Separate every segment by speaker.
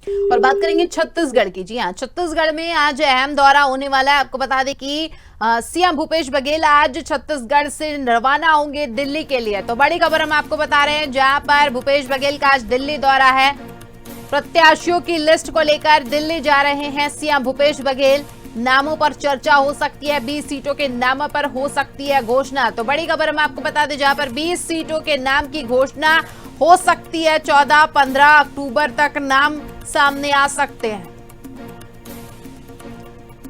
Speaker 1: और बात करेंगे छत्तीसगढ़ की। जी हाँ, छत्तीसगढ़ में आज अहम दौरा होने वाला है। आपको बता दें कि सीएम भूपेश बघेल आज छत्तीसगढ़ से रवाना होंगे दिल्ली के लिए। तो बड़ी खबर हम आपको बता रहे हैं, जहां पर भूपेश बघेल का आज दिल्ली दौरा है। प्रत्याशियों की लिस्ट को लेकर दिल्ली जा रहे हैं सीएम भूपेश बघेल। नामों पर चर्चा हो सकती है, 20 सीटों के नामों पर हो सकती है घोषणा। तो बड़ी खबर हम आपको बता दें, जहां पर 20 सीटों के नाम की घोषणा हो सकती है। 14-15 अक्टूबर तक नाम सामने आ सकते हैं।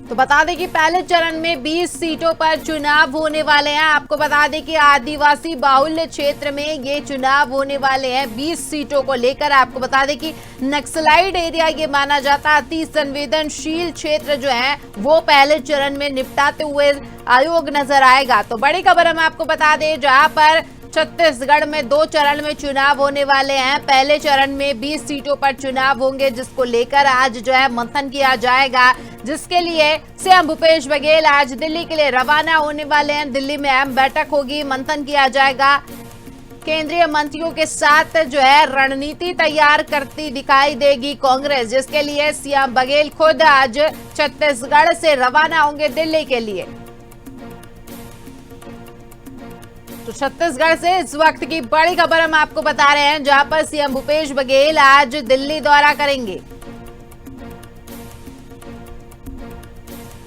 Speaker 1: तो बता दें कि पहले चरण में 20 सीटों पर चुनाव होने वाले हैं। आपको बता दें कि आदिवासी बाहुल्य क्षेत्र में ये चुनाव होने वाले हैं 20 सीटों को लेकर। आपको बता दें कि नक्सलाइट एरिया ये माना जाता है, अति संवेदनशील क्षेत्र जो है वो पहले चरण में निपटाते हुए आयोग नजर आएगा। तो बड़ी खबर हम आपको बता दें, जहां पर छत्तीसगढ़ में 2 चरण में चुनाव होने वाले हैं। पहले चरण में 20 सीटों पर चुनाव होंगे, जिसको लेकर आज जो है मंथन किया जाएगा, जिसके लिए सीएम भूपेश बघेल आज दिल्ली के लिए रवाना होने वाले हैं। दिल्ली में अहम बैठक होगी, मंथन किया जाएगा। केंद्रीय मंत्रियों के साथ जो है रणनीति तैयार करती दिखाई देगी कांग्रेस, जिसके लिए सीएम बघेल खुद आज छत्तीसगढ़ से रवाना होंगे दिल्ली के लिए। तो छत्तीसगढ़ से इस वक्त की बड़ी खबर हम आपको बता रहे हैं, जहां पर सीएम भूपेश बघेल आज दिल्ली दौरा करेंगे।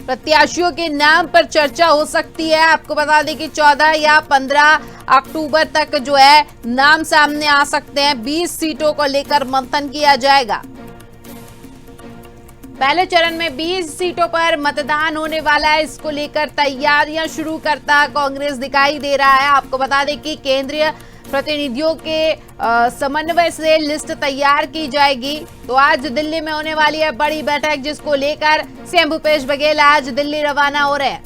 Speaker 1: प्रत्याशियों के नाम पर चर्चा हो सकती है। आपको बता दें कि 14 या 15 अक्टूबर तक जो है नाम सामने आ सकते हैं। 20 सीटों को लेकर मंथन किया जाएगा। पहले चरण में 20 सीटों पर मतदान होने वाला है। इसको लेकर तैयारियां शुरू करता कांग्रेस दिखाई दे रहा है। आपको बता दें कि केंद्रीय प्रतिनिधियों के समन्वय से लिस्ट तैयार की जाएगी। तो आज दिल्ली में होने वाली है बड़ी बैठक, जिसको लेकर सीएम भूपेश बघेल आज दिल्ली रवाना हो रहे हैं।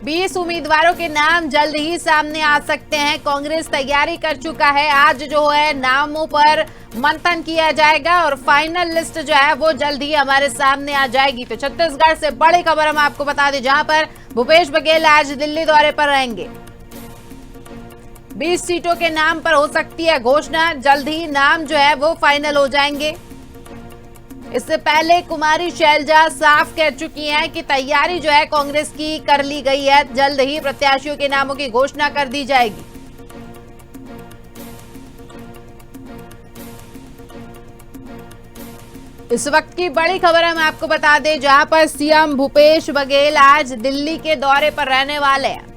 Speaker 1: 20 उम्मीदवारों के नाम जल्द ही सामने आ सकते हैं। कांग्रेस तैयारी कर चुका है। आज जो है नामों पर मंथन किया जाएगा और फाइनल लिस्ट जो है वो जल्द ही हमारे सामने आ जाएगी। तो छत्तीसगढ़ से बड़ी खबर हम आपको बता दें, जहां पर भूपेश बघेल आज दिल्ली दौरे पर रहेंगे। 20 सीटों के नाम पर हो सकती है घोषणा, जल्द ही नाम जो है वो फाइनल हो जाएंगे। इससे पहले कुमारी शैलजा साफ कह चुकी हैं कि तैयारी जो है कांग्रेस की कर ली गई है। जल्द ही प्रत्याशियों के नामों की घोषणा कर दी जाएगी। इस वक्त की बड़ी खबर हम आपको बता दें, जहां पर सीएम भूपेश बघेल आज दिल्ली के दौरे पर रहने वाले हैं।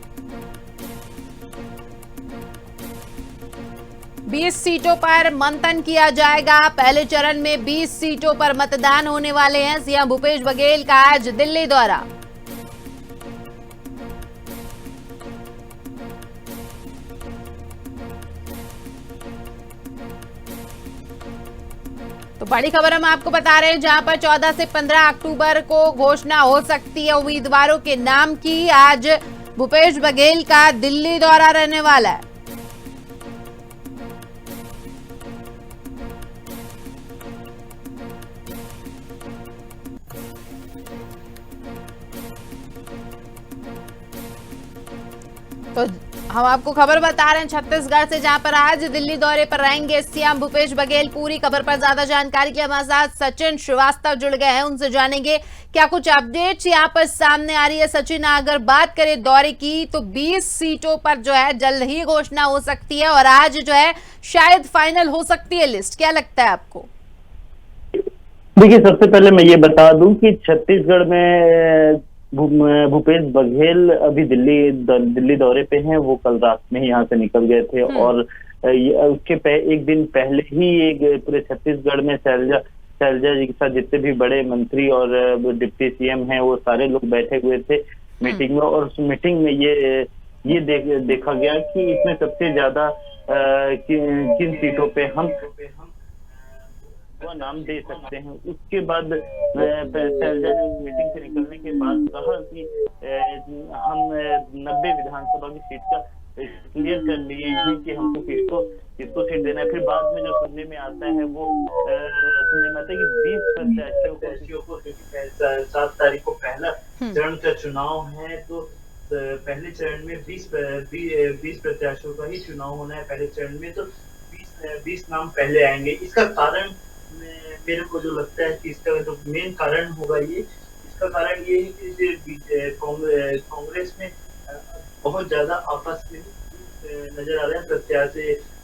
Speaker 1: 20 सीटों पर मंथन किया जाएगा। पहले चरण में 20 सीटों पर मतदान होने वाले हैं। सीएम भूपेश बघेल का आज दिल्ली दौरा। तो बड़ी खबर हम आपको बता रहे हैं, जहां पर 14 से 15 अक्टूबर को घोषणा हो सकती है उम्मीदवारों के नाम की। आज भूपेश बघेल का दिल्ली दौरा रहने वाला है। तो हम आपको खबर बता रहे हैं छत्तीसगढ़ से, जहां पर आज दिल्ली दौरे पर रहेंगे सीएम भूपेश बघेल। पूरी खबर पर ज्यादा जानकारी के हमारे साथ सचिन श्रीवास्तव जुड़ गए हैं, उनसे जानेंगे क्या कुछ अपडेट्स यहां पर सामने आ रही है। सचिन, अगर बात करें दौरे की, तो 20 सीटों पर जो है जल्द ही घोषणा हो सकती है और आज जो है शायद फाइनल हो सकती है लिस्ट। क्या लगता है आपको?
Speaker 2: देखिए, सबसे पहले मैं ये बता दूं कि छत्तीसगढ़ में भूपेश बघेल अभी दिल्ली दौरे पे हैं। वो कल रात में ही यहाँ से निकल गए थे और उसके एक दिन पहले ही एक पूरे छत्तीसगढ़ में शैलजा जी के साथ जितने भी बड़े मंत्री और डिप्टी सीएम हैं वो सारे लोग बैठे हुए थे मीटिंग में। और उस मीटिंग में ये देखा गया कि इसमें सबसे ज्यादा किन सीटों पे हम नाम दे सकते हैं। उसके बाद शैलजा ने मीटिंग से निकलने के बाद कहा कि हम 90 विधानसभा की सीट का क्लियर कर लिए हैं कि हमको किसको सीट देना है। फिर बाद में जो सुनने में आता है वो सुनने में आता है कि 20 प्रत्याशियों को 7 तारीख को पहला चरण का चुनाव है। तो पहले चरण में 20 प्रत्याशियों का ही चुनाव होना है पहले चरण में। तो
Speaker 3: 20 नाम पहले आएंगे। इसका कारण मेरे को जो लगता है कि इसका जो मेन कारण होगा इसका कारण ये है कि कांग्रेस में बहुत ज्यादा आपस में नजर आ रहे हैं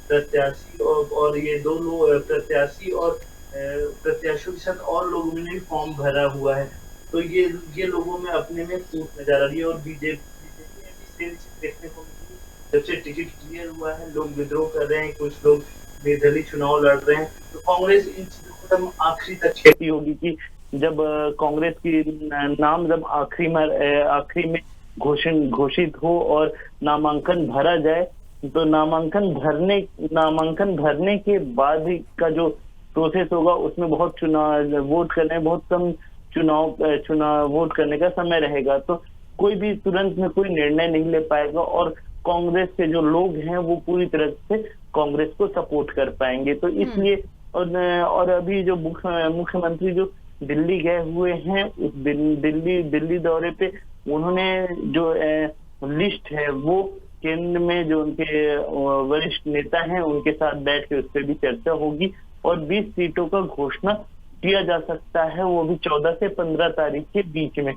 Speaker 3: प्रत्याशी और ये दो लोग प्रत्याशी और प्रत्याशियों के साथ और लोगों ने भी फॉर्म भरा हुआ है। तो ये लोगों में अपने में फूट नजर आ रही है और बीजेपी में भी सेम चीज देखने को मिली। जब से टिकट क्लियर हुआ है लोग विद्रोह कर रहे हैं, कुछ लोग निर्दलीय चुनाव लड़ रहे हैं। तो कांग्रेस इन चीजों को एकदम आखिरी तक
Speaker 2: खेती होगी कि जब कांग्रेस की नाम जब आखिरी में घोषित हो और नामांकन भरा जाए, तो नामांकन भरने के बाद ही का जो प्रोसेस होगा उसमें बहुत वोट करने बहुत कम चुनाव वोट करने का समय रहेगा। तो कोई भी तुरंत में कोई निर्णय नहीं ले पाएगा और कांग्रेस के जो लोग हैं वो पूरी तरह से कांग्रेस को सपोर्ट कर पाएंगे। तो इसलिए और अभी जो मुख्यमंत्री जो दिल्ली गए हुए हैं, उस दिल्ली दौरे पे उन्होंने जो लिस्ट है वो केंद्र में जो उनके वरिष्ठ नेता हैं उनके साथ बैठ के उस पर भी चर्चा होगी और 20 सीटों का घोषणा किया जा सकता है, वो भी 14 से 15 तारीख के बीच में।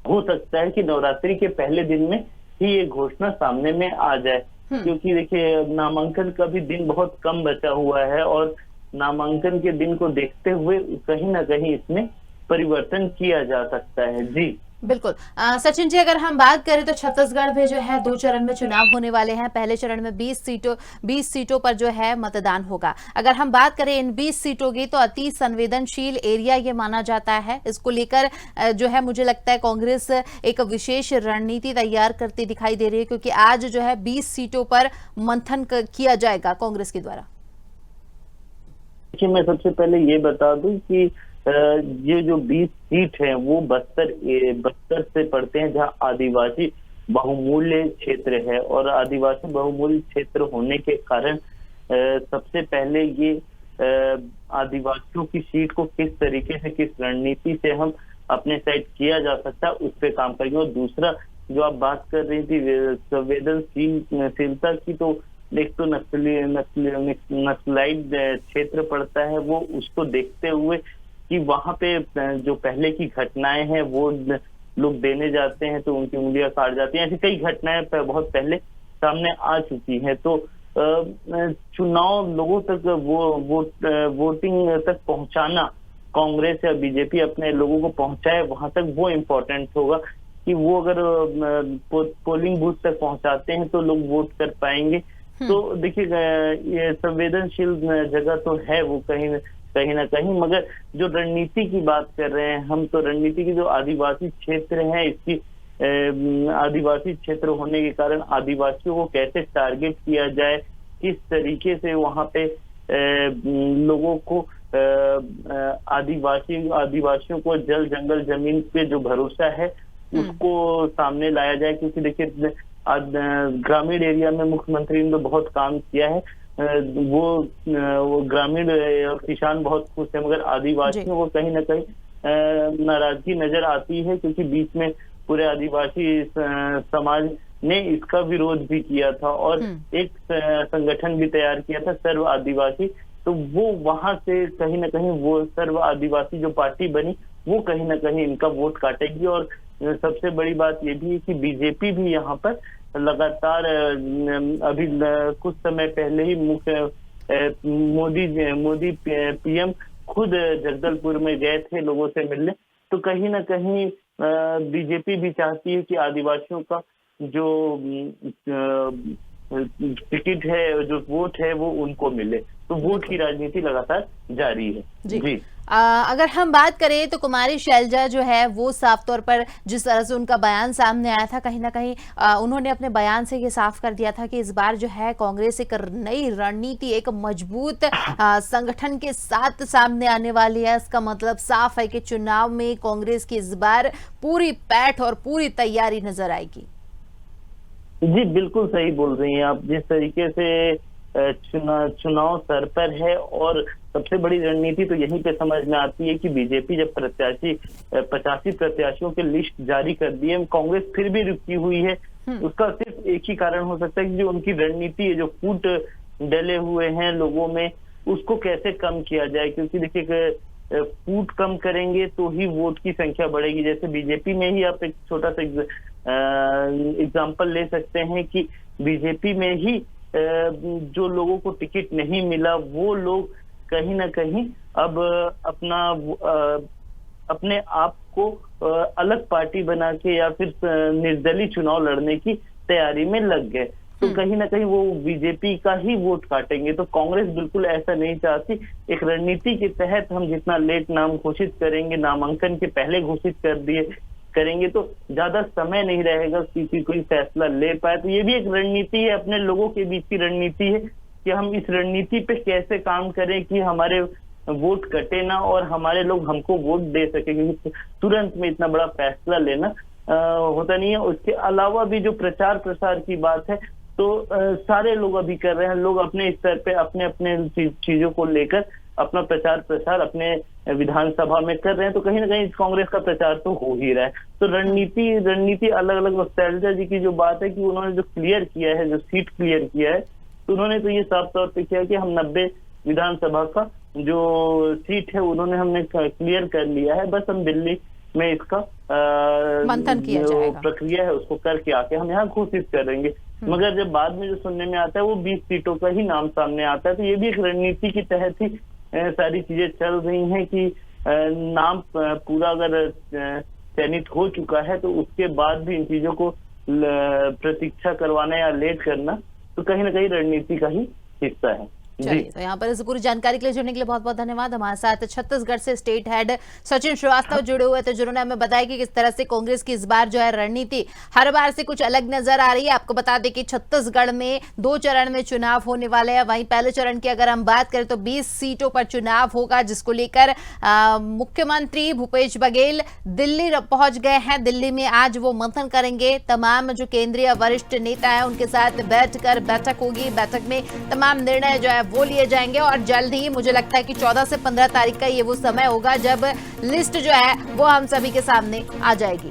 Speaker 2: हो सकता है कि नवरात्रि के पहले दिन में ही ये घोषणा सामने में आ जाए, क्योंकि देखिए नामांकन का भी दिन बहुत कम बचा हुआ है और नामांकन के दिन को देखते हुए कहीं ना कहीं इसमें परिवर्तन किया जा सकता है। जी
Speaker 1: बिल्कुल। सचिन जी, अगर हम बात करें तो छत्तीसगढ़ में जो है 2 चरण में चुनाव होने वाले हैं। पहले चरण में 20 सीटों पर जो है मतदान होगा। अगर हम बात करें इन 20 सीटों की तो अति संवेदनशील एरिया ये माना जाता है। इसको लेकर जो है मुझे लगता है कांग्रेस एक विशेष रणनीति तैयार करती दिखाई दे रही है, क्योंकि आज जो है 20 सीटों पर मंथन किया जाएगा कांग्रेस के द्वारा।
Speaker 2: देखिए, मैं सबसे पहले ये बता दूं कि ये जो 20 सीट है वो बस्तर से पड़ते हैं, जहां आदिवासी बहुमूल्य क्षेत्र है और आदिवासी बहुमूल्य क्षेत्र होने के कारण सबसे पहले ये आदिवासियों की सीट को किस तरीके से, किस रणनीति से हम अपने साइड किया जा सकता है उस पर काम करेंगे। और दूसरा जो आप बात कर रही थी संवेदनशीलता की, तो एक तो नक्सलाइट क्षेत्र पड़ता है, वो उसको देखते हुए कि वहां पे जो पहले की घटनाएं हैं वो लोग देने जाते हैं तो उनकी उंगलियां काट जाती हैं। ऐसी कई घटनाएं बहुत पहले सामने आ चुकी हैं। तो चुनाव लोगों तक वोटिंग तक पहुंचाना, कांग्रेस या बीजेपी अपने लोगों को पहुंचाए वहां तक, वो इम्पोर्टेंट होगा कि वो अगर पोलिंग बूथ तक पहुंचाते हैं तो लोग वोट कर पाएंगे। तो देखिए, ये संवेदनशील जगह तो है वो कहीं ना कहीं, मगर जो रणनीति की बात कर रहे हैं हम, तो रणनीति की जो आदिवासी क्षेत्र है, इसकी आदिवासी क्षेत्र होने के कारण आदिवासियों को कैसे टारगेट किया जाए, किस तरीके से वहां पे लोगों को आदिवासियों को जल जंगल जमीन पे जो भरोसा है उसको सामने लाया जाए। क्योंकि देखिए ग्रामीण एरिया में मुख्यमंत्री ने तो बहुत काम किया है, वो ग्रामीण किसान बहुत खुश है, मगर आदिवासियों को कहीं ना कहीं नाराजगी नजर आती है, क्योंकि बीच में पूरे आदिवासी समाज ने इसका विरोध भी किया था और एक संगठन भी तैयार किया था, सर्व आदिवासी। तो वो वहां से कहीं ना कहीं वो सर्व आदिवासी जो पार्टी बनी वो कहीं ना कहीं इनका वोट काटेगी। और सबसे बड़ी बात ये भी है कि बीजेपी भी यहाँ पर लगातार अभी कुछ समय पहले ही मोदी पीएम खुद जगदलपुर में गए थे लोगों से मिलने। तो कहीं ना कहीं बीजेपी भी चाहती है कि आदिवासियों का जो टिकट है, जो वोट है, वो उनको मिले। तो वोट की राजनीति लगातार जारी है। जी।
Speaker 1: अगर हम बात करें तो कुमारी शैलजा जो है वो साफ तौर पर जिस तरह से उनका बयान सामने आया था, कहीं ना कहीं उन्होंने अपने बयान से ये साफ कर दिया था कि इस बार जो है कांग्रेस एक नई रणनीति, एक मजबूत संगठन के साथ सामने आने वाली है। इसका मतलब साफ है कि चुनाव में कांग्रेस की इस बार पूरी पैठ और पूरी तैयारी नजर आएगी।
Speaker 2: जी बिल्कुल सही बोल रही हैं आप। जिस तरीके से चुनाव सर पर है और सबसे बड़ी रणनीति तो यहीं पे समझ में आती है कि बीजेपी जब 85 प्रत्याशियों की लिस्ट जारी कर दी है, कांग्रेस फिर भी रुकी हुई है। उसका सिर्फ एक ही कारण हो सकता है कि जो उनकी रणनीति है, जो फूट डले हुए हैं लोगों में, उसको कैसे कम किया जाए। क्योंकि देखिए फूट कम करेंगे तो ही वोट की संख्या बढ़ेगी। जैसे बीजेपी में ही आप एक छोटा सा एग्जाम्पल ले सकते हैं कि बीजेपी में ही जो लोगों को टिकट नहीं मिला वो लोग कहीं ना कहीं अब अपने आप को अलग पार्टी बना के या फिर निर्दलीय चुनाव लड़ने की तैयारी में लग गए। तो कहीं ना कहीं वो बीजेपी का ही वोट काटेंगे। तो कांग्रेस बिल्कुल ऐसा नहीं चाहती। एक रणनीति के तहत हम जितना लेट नाम घोषित करेंगे, नामांकन के पहले घोषित करेंगे तो ज्यादा समय नहीं रहेगा कि कोई फैसला ले पाए। तो ये भी एक रणनीति है, अपने लोगों के बीच की रणनीति है कि हम इस रणनीति पे कैसे काम करें कि हमारे वोट कटे ना और हमारे लोग हमको वोट दे सके। क्योंकि तुरंत में इतना बड़ा फैसला लेना होता नहीं है। उसके अलावा भी जो प्रचार प्रसार की बात है तो सारे लोग अभी कर रहे हैं। लोग अपने स्तर पे अपने अपने चीजों को लेकर अपना प्रचार प्रसार अपने विधानसभा में कर रहे हैं। तो कहीं ना कहीं कांग्रेस का प्रचार तो हो ही रहा है। तो रणनीति अलग अलग। शैलजा जी की जो बात है कि उन्होंने जो क्लियर किया है, जो सीट क्लियर किया है, तो उन्होंने तो ये साफ तौर पे किया कि हम 90 विधानसभा का जो सीट है उन्होंने हमने क्लियर कर लिया है। बस हम दिल्ली में इसका
Speaker 1: मंथन किया जाएगा,
Speaker 2: प्रक्रिया है उसको करके आके हम यहाँ घोषित करेंगे। मगर जब बाद में जो सुनने में आता है वो 20 सीटों का ही नाम सामने आता है। तो ये भी एक रणनीति की तहत ही सारी चीजें चल रही हैं कि नाम पूरा अगर चयनित हो चुका है तो उसके बाद भी इन चीजों को प्रतीक्षा करवाना या लेट करना तो कहीं ना कहीं रणनीति का ही हिस्सा है।
Speaker 1: चलिए, तो यहाँ पर इस पूरी जानकारी के लिए जुड़ने के लिए बहुत बहुत धन्यवाद। हमारे साथ छत्तीसगढ़ से स्टेट हेड सचिन श्रीवास्तव जुड़े हुए थे, जिन्होंने हमें बताया कि किस तरह से कांग्रेस की इस बार जो है रणनीति हर बार से कुछ अलग नजर आ रही है। आपको बता दें कि छत्तीसगढ़ में 2 चरण में चुनाव होने वाले हैं। वहीं पहले चरण की अगर हम बात करें तो 20 सीटों पर चुनाव होगा, जिसको लेकर मुख्यमंत्री भूपेश बघेल दिल्ली पहुंच गए हैं। दिल्ली में आज वो मंथन करेंगे। तमाम जो केंद्रीय वरिष्ठ नेता है उनके साथ बैठक होगी। बैठक में तमाम निर्णय जो है वो लिए जाएंगे और जल्द ही मुझे लगता है कि 14 से 15 तारीख का ये वो समय होगा जब लिस्ट जो है वो हम सभी के सामने आ जाएगी।